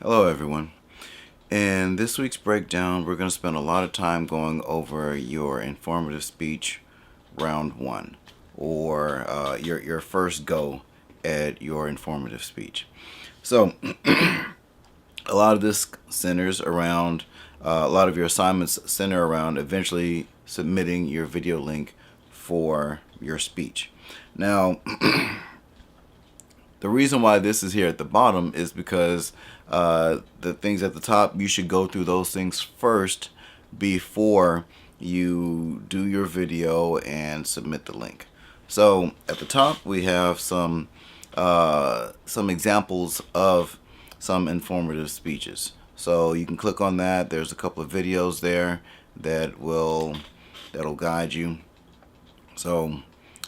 Hello everyone. In this week's breakdown, we're going to spend a lot of time going over your informative speech round one, or your first go at your informative speech. So a lot of this centers around, a lot of your assignments center around eventually submitting your video link for your speech. Now, the reason why this is here at the bottom is because the things at the top, you should go through those things first before you do your video and submit the link. So at the top we have some examples of some informative speeches. So you can click on that. There's a couple of videos there that'll guide you. So,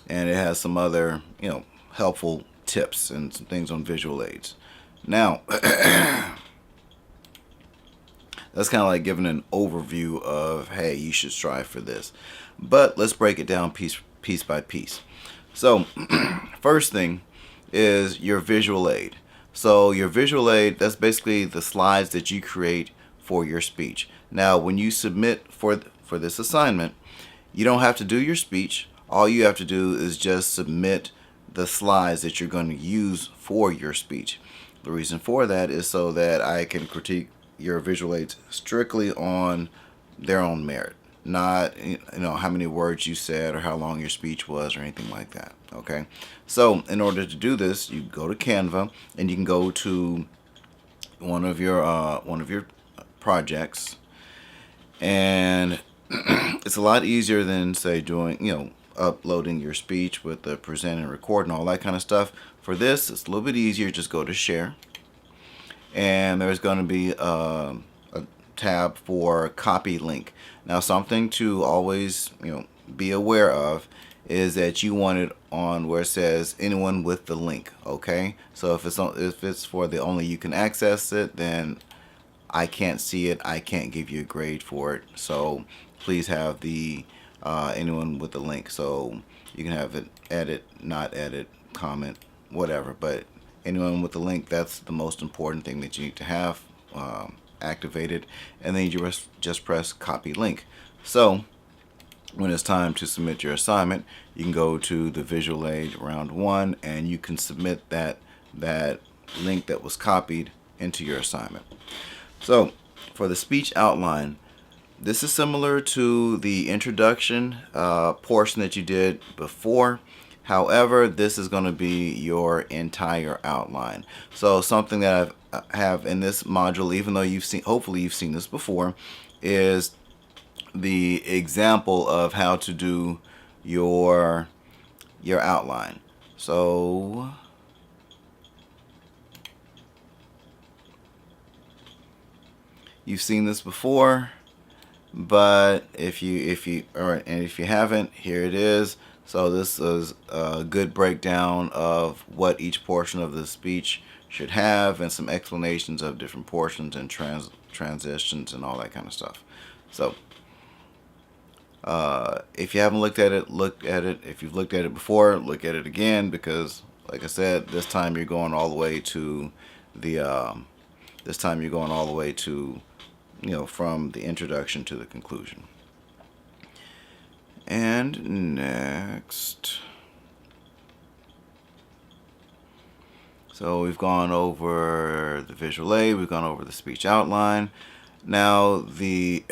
and it has some other helpful tips and some things on visual aids. Now, that's kind of like giving an overview of, hey, you should strive for this. But let's break it down piece by piece. So, first thing is your visual aid. So your visual aid, that's basically the slides that you create for your speech. Now, when you submit for this assignment, you don't have to do your speech. All you have to do is just submit the slides that you're going to use for your speech. The reason for that is so that I can critique your visual aids strictly on their own merit, not how many words you said or how long your speech was or anything like that. Okay, so in order to do this, you go to Canva and you can go to one of your projects, and it's a lot easier than, say, doing uploading your speech with the present and record and all that kind of stuff. For this, it's a little bit easier. Just go to share, and there's going to be a tab for copy link. Now, something to always be aware of is that you want it on where it says anyone with the link. Okay, so if it's for the only you can access it, then I can't see it. I can't give you a grade for it. So please have the anyone with the link. So you can have it edit, not edit, comment, whatever. But anyone with the link, that's the most important thing that you need to have activated. And then you just press copy link. So when it's time to submit your assignment, you can go to the visual aid round one and you can submit that link that was copied into your assignment. So for the speech outline, this is similar to the introduction portion that you did before. However, this is going to be your entire outline. So something that I have in this module, even though hopefully you've seen this before, is the example of how to do your outline. So you've seen this before, but if you haven't, here it is. So this is a good breakdown of what each portion of the speech should have, and some explanations of different portions and transitions and all that kind of stuff. So if you haven't looked at it, look at it. If you've looked at it before, look at it again, because like I said, this time you're going all the way to from the introduction to the conclusion. And next, so we've gone over the visual aid, we've gone over the speech outline. Now the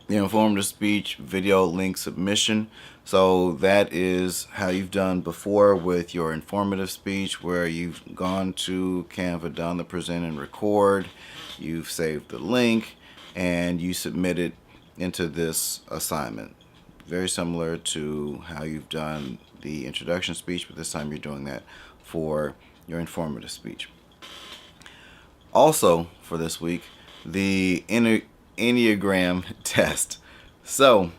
the informative speech video link submission. So that is how you've done before with your informative speech, where you've gone to Canva, done the present and record, you've saved the link, and you submit it into this assignment. Very similar to how you've done the introduction speech, but this time you're doing that for your informative speech. Also for this week, the Enneagram test. So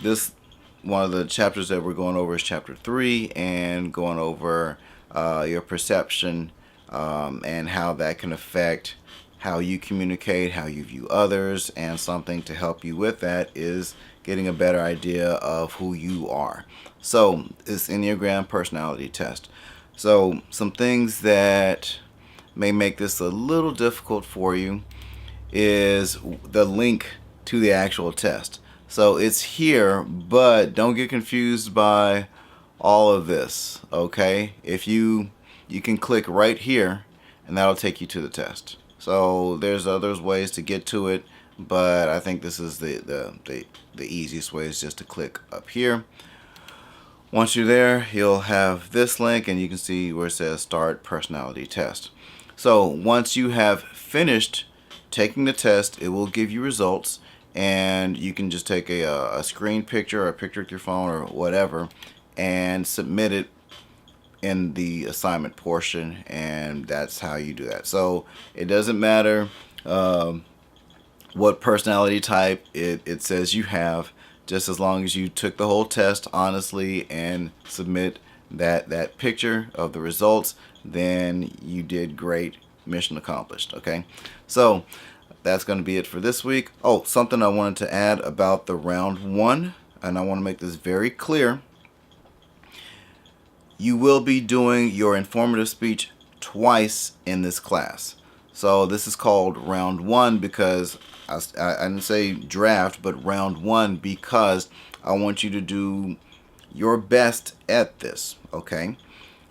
this one of the chapters that we're going over is chapter 3, and going over your perception and how that can affect how you communicate, how you view others, and something to help you with that is getting a better idea of who you are. So it's Enneagram personality test. So some things that may make this a little difficult for you is the link to the actual test. So it's here, but don't get confused by all of this, okay? If you can click right here and that'll take you to the test. So there's other ways to get to it, but I think this is the easiest way is just to click up here. Once you're there, you'll have this link and you can see where it says start personality test. So once you have finished taking the test, it will give you results, and you can just take a screen picture or a picture with your phone or whatever and submit it in the assignment portion, and that's how you do that. So it doesn't matter what personality type it says you have, just as long as you took the whole test honestly and submit that picture of the results, then you did great. Mission accomplished. Okay, so that's going to be it for this week. Oh, something I wanted to add about the round 1, and I want to make this very clear. You will be doing your informative speech twice in this class. So this is called round 1 because I didn't say draft, but round 1 because I want you to do your best at this. Okay,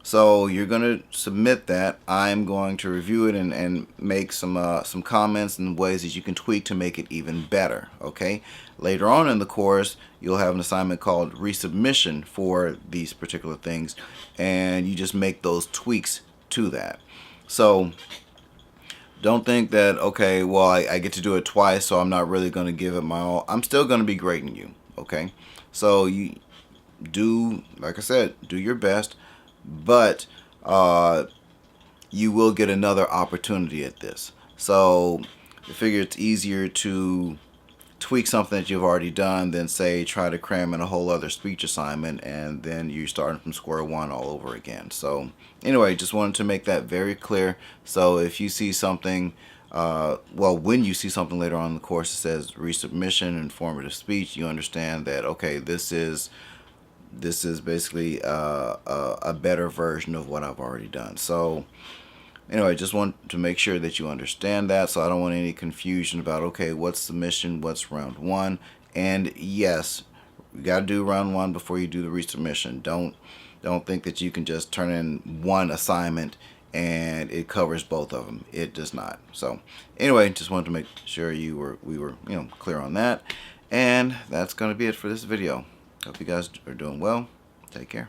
so you're going to submit that. I'm going to review it and make some comments and ways that you can tweak to make it even better. Okay, later on in the course you'll have an assignment called resubmission for these particular things, and you just make those tweaks to that. So don't think that, okay, well, I get to do it twice, so I'm not really going to give it my all. I'm still going to be grading you. Okay, so you do, like I said, do your best, but you will get another opportunity at this. So I figure it's easier to tweak something that you've already done than, say, try to cram in a whole other speech assignment and then you're starting from square one all over again. So anyway, just wanted to make that very clear. So if you see something, well, when you see something later on in the course that says resubmission informative speech, you understand that, okay, this is basically a better version of what I've already done. So anyway, just want to make sure that you understand that, so I don't want any confusion about, okay, what's submission, what's round 1. And yes, you got to do round 1 before you do the resubmission. Don't think that you can just turn in one assignment and it covers both of them. It does not. So anyway, just wanted to make sure we were clear on that. And that's going to be it for this video. Hope you guys are doing well. Take care.